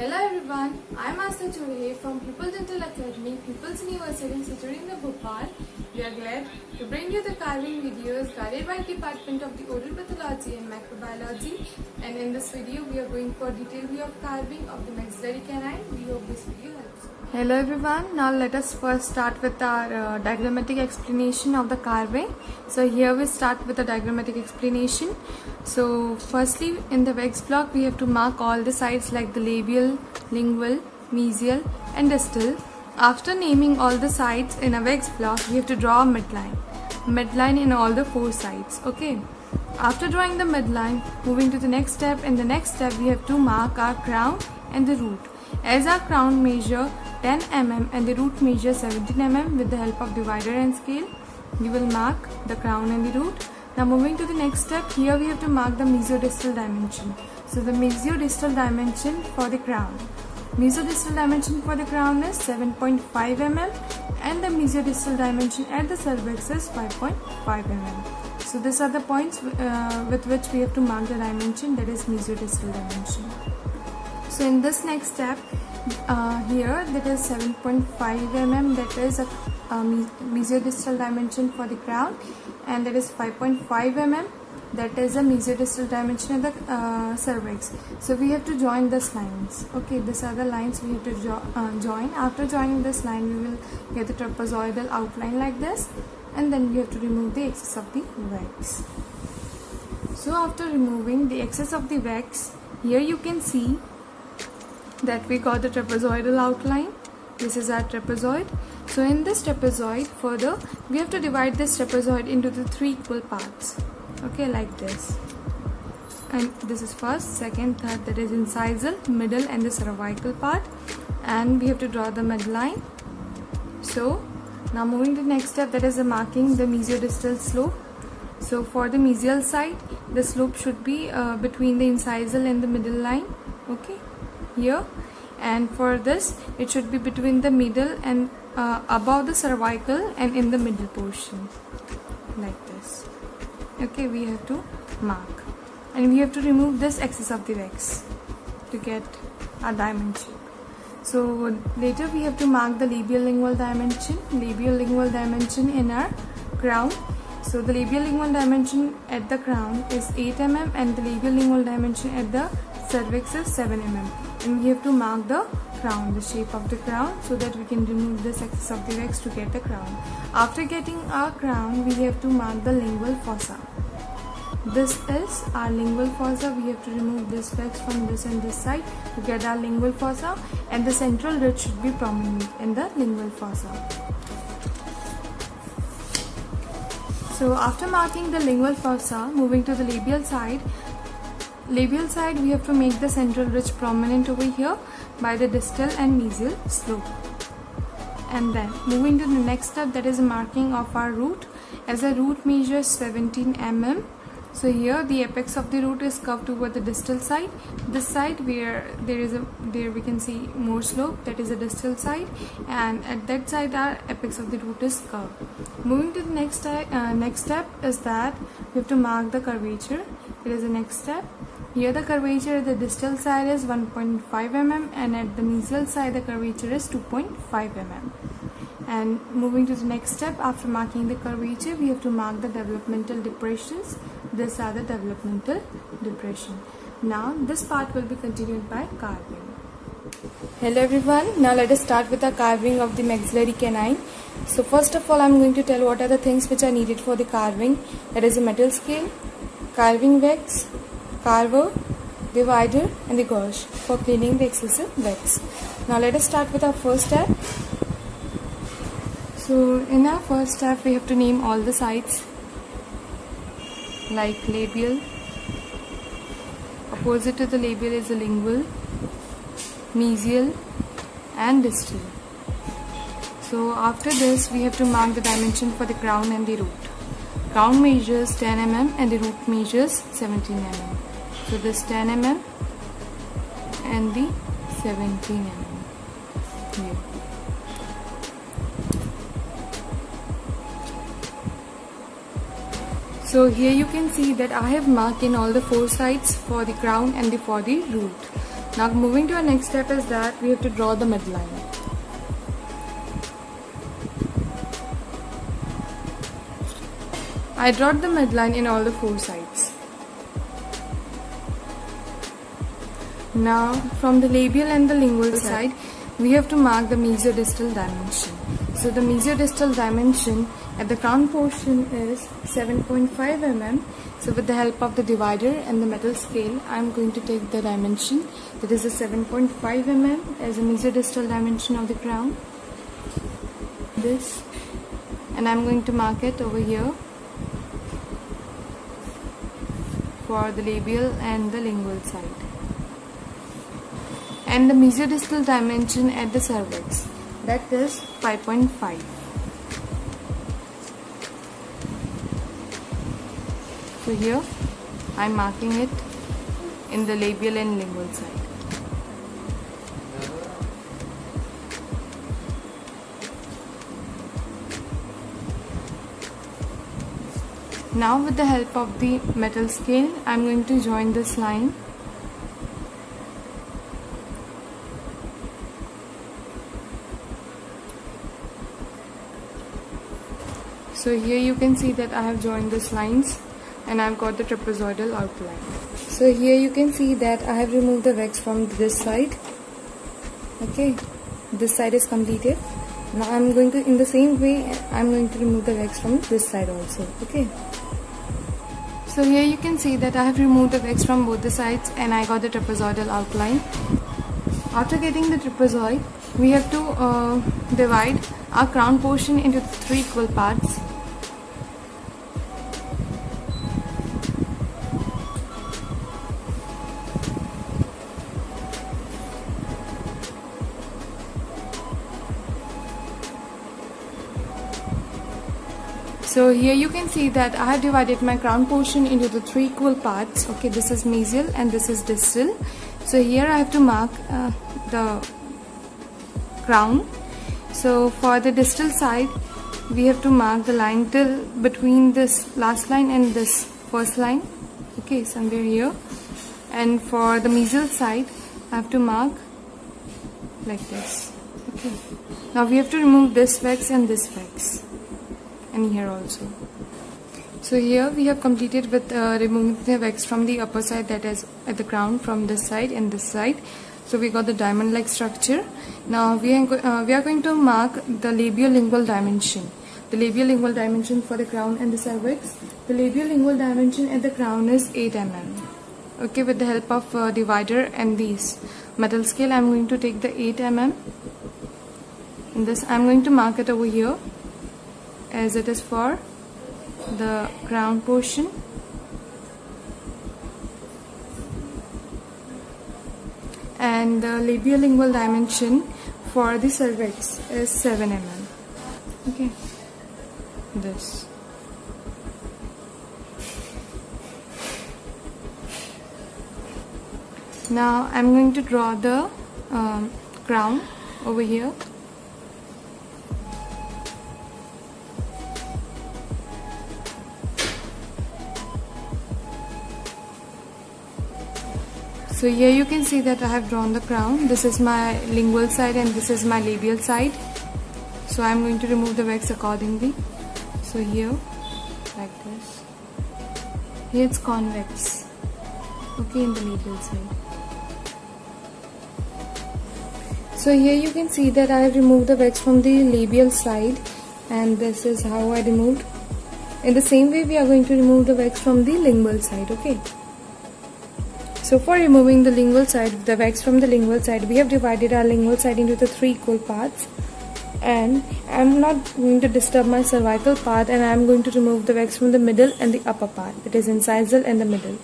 Hello everyone, I'm Asta Churhe from Pupil Dental Academy, Pupils University situated in Bhopal. We are glad to bring you the carving videos guided by Department of the Oral Pathology and Microbiology. And in this video, we are going for detailed view of carving of the maxillary canine. We hope this video helps. Hello everyone, now let us first start with our diagrammatic explanation of the carving. So here we start with the diagrammatic explanation. So firstly, in the wax block we have to mark all the sides like the labial, lingual, mesial and distal. After naming all the sides in a wax block, we have to draw a midline in all the four sides. Okay. After drawing the midline, moving to the next step. In the next step, we have to mark our crown and the root. As our crown measure 10 mm and the root measure 17 mm with the help of divider and scale, we will mark the crown and the root. Now moving to the next step, here we have to mark the mesiodistal dimension. So the mesiodistal dimension for the crown. Mesiodistal dimension for the crown is 7.5 mm and the mesiodistal dimension at the cervix is 5.5 mm. So these are the points with which we have to mark the dimension, that is mesiodistal dimension. So in this next step, here that is 7.5 mm, that is a mesiodistal dimension for the crown, and that is 5.5 mm, that is a mesiodistal dimension of the cervix. So we have to join these lines. Okay, these are the lines we have to join. After joining this line, we will get the trapezoidal outline like this, and then we have to remove the excess of the wax. So after removing the excess of the wax, here you can see that we got the trapezoidal outline. This is our trapezoid. So in this trapezoid, further we have to divide this trapezoid into the three equal parts. Okay, like this. And this is first, second, third, that is incisal, middle and the cervical part. And we have to draw the midline. So now moving to the next step, that is marking the mesiodistal slope. So for the mesial side, the slope should be between the incisal and the middle line. Okay, here. And for this, it should be between the middle and above the cervical and in the middle portion, like this. Okay, we have to mark, and we have to remove this excess of the wax to get our dimension. So later we have to mark the labial lingual dimension in our crown. So the labial lingual dimension at the crown is 8 mm and the labial lingual dimension at the cervix is 7 mm. And we have to mark the crown, the shape of the crown, so that we can remove this excess of the wax to get the crown. After getting our crown, we have to mark the lingual fossa. This is our lingual fossa. We have to remove this wax from this and this side to get our lingual fossa, and the central ridge should be prominent in the lingual fossa. So after marking the lingual fossa, moving to the labial side, we have to make the central ridge prominent over here by the distal and mesial slope. And then moving to the next step, that is marking of our root. As a root measures 17 mm. So here the apex of the root is curved toward the distal side. This side where there we can see more slope, that is the distal side, and at that side our apex of the root is curved. Moving to the next step is that we have to mark the curvature. It is the next step. Here the curvature at the distal side is 1.5 mm and at the mesial side the curvature is 2.5 mm. And moving to the next step, after marking the curvature, we have to mark the developmental depressions. These are the developmental depression. Now this part will be continued by carving. Hello everyone, now let us start with the carving of the maxillary canine. So first of all, I am going to tell what are the things which are needed for the carving. That is a metal scale, carving wax, carver, divider and the gauge for cleaning the excessive wax. Now let us start with our first step. So in our first step, we have to name all the sides like labial. Opposite to the labial is the lingual, mesial and distal. So after this, we have to mark the dimension for the crown and the root. Crown measures 10 mm and the root measures 17 mm. So this 10 mm and the 17 mm here. So here you can see that I have marked in all the four sides for the crown and for the root. Now moving to our next step is that we have to draw the midline. I draw the midline in all the four sides. Now from the labial and the lingual side, we have to mark the mesiodistal dimension. So the mesiodistal dimension at the crown portion is 7.5 mm. So with the help of the divider and the metal scale, I am going to take the dimension, that is a 7.5 mm as a mesiodistal dimension of the crown. This, and I am going to mark it over here for the labial and the lingual side. And the mesiodistal dimension at the cervix, that is 5.5. So here I am marking it in the labial and lingual side. Now with the help of the metal scale, I am going to join this line. So here you can see that I have joined these lines and I've got the trapezoidal outline. So here you can see that I have removed the wax from this side. Okay, this side is completed. Now I'm going to, in the same way, I'm going to remove the wax from this side also. Okay. So here you can see that I have removed the wax from both the sides and I got the trapezoidal outline. After getting the trapezoid, we have to divide our crown portion into 3 equal parts. So here you can see that I have divided my crown portion into the 3 equal parts. Okay, this is mesial and this is distal. So here I have to mark the crown. So for the distal side, we have to mark the line till between this last line and this first line. Okay, somewhere here. And for the mesial side, I have to mark like this. Okay. Now we have to remove this wax and this wax. And here also. So here we have completed with removing the wax from the upper side, that is at the crown, from this side and this side. So we got the diamond like structure. Now we are going to mark the labiolingual dimension. The labiolingual dimension for the crown and the cervix. The labiolingual dimension at the crown is 8 mm. Okay, with the help of divider and these metal scale, I am going to take the 8 mm. In this I am going to mark it over here, as it is for the crown portion. And the labiolingual dimension for the cervix is 7 mm. Okay, this. Now I am going to draw the crown over here. So here you can see that I have drawn the crown. This is my lingual side and this is my labial side. So I am going to remove the wax accordingly. So here, like this. Here it's convex. Okay, in the labial side. So here you can see that I have removed the wax from the labial side, and this is how I removed. In the same way we are going to remove the wax from the lingual side. Okay. So for removing the lingual side, the wax from the lingual side, we have divided our lingual side into the 3 equal parts. And I am not going to disturb my cervical part, and I am going to remove the wax from the middle and the upper part, that is incisal and the middle.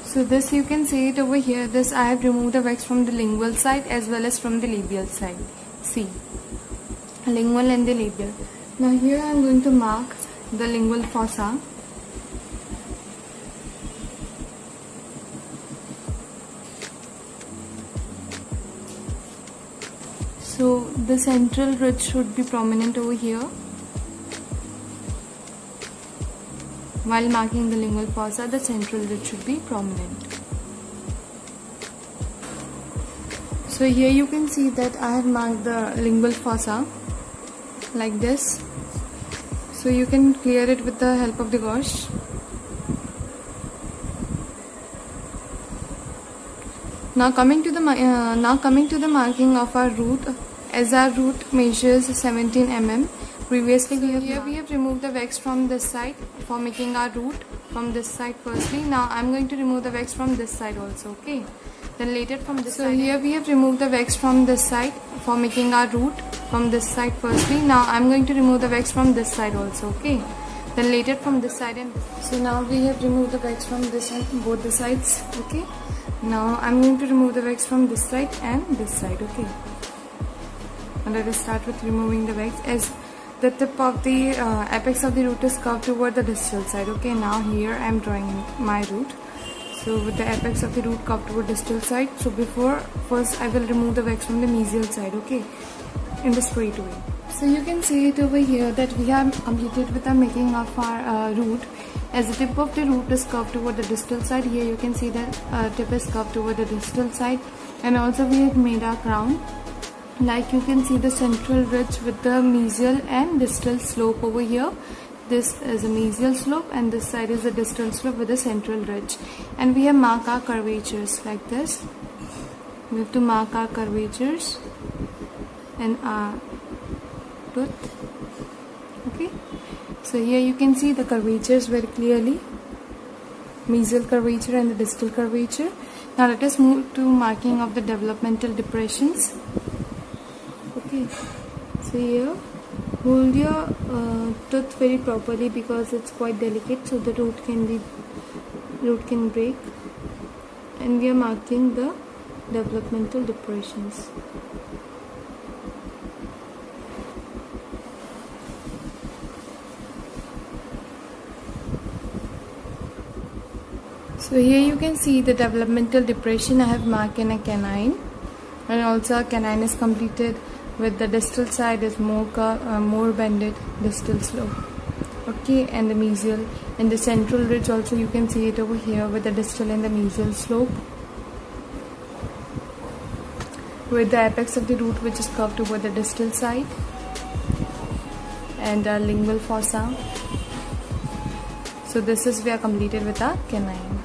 So this you can see it over here. This I have removed the wax from the lingual side as well as from the labial side. See, lingual and the labial. Now here I am going to mark the lingual fossa. So the central ridge should be prominent over here. while marking the lingual fossa, the central ridge should be prominent. So here you can see that I have marked the lingual fossa like this. So you can clear it with the help of the gauze. Now coming to the marking of our root, as our root measures 17 mm. Previously we have removed the wax from this side for making our root from this side firstly. Now I am going to remove the wax from this side also, okay? Then later from this side. So here we have removed the wax from this side for making our root from this side firstly. Now I am going to remove the wax from this side also, okay? Then later from this side and so now we have removed the wax from this side, both the sides, okay? Now I am going to remove the wax from this side and this side, okay? And let us start with removing the wax as the tip of the apex of the root is curved toward the distal side, okay? Now here I am drawing my root. So with the apex of the root curved toward distal side. So first I will remove the wax from the mesial side, okay? In the straight way. So you can see it over here that we have completed with the making of our root. As the tip of the root is curved toward the distal side, here you can see that tip is curved toward the distal side, and also we have made our crown. Like you can see the central ridge with the mesial and distal slope over here. This is a mesial slope and this side is a distal slope with a central ridge. And we have marked our curvatures like this. We have to mark our curvatures and our tooth. Okay. So here you can see the curvatures very clearly. Mesial curvature and the distal curvature. Now let us move to marking of the developmental depressions. Okay. So here hold your tooth very properly because it's quite delicate, so the root can break, and we are marking the developmental depressions. So here you can see the developmental depression I have marked in a canine, and also a canine is completed with the distal side is more bended distal slope, okay, and the mesial and the central ridge also you can see it over here with the distal and the mesial slope, with the apex of the root which is curved toward the distal side, and our lingual fossa. So this is we are completed with our canine.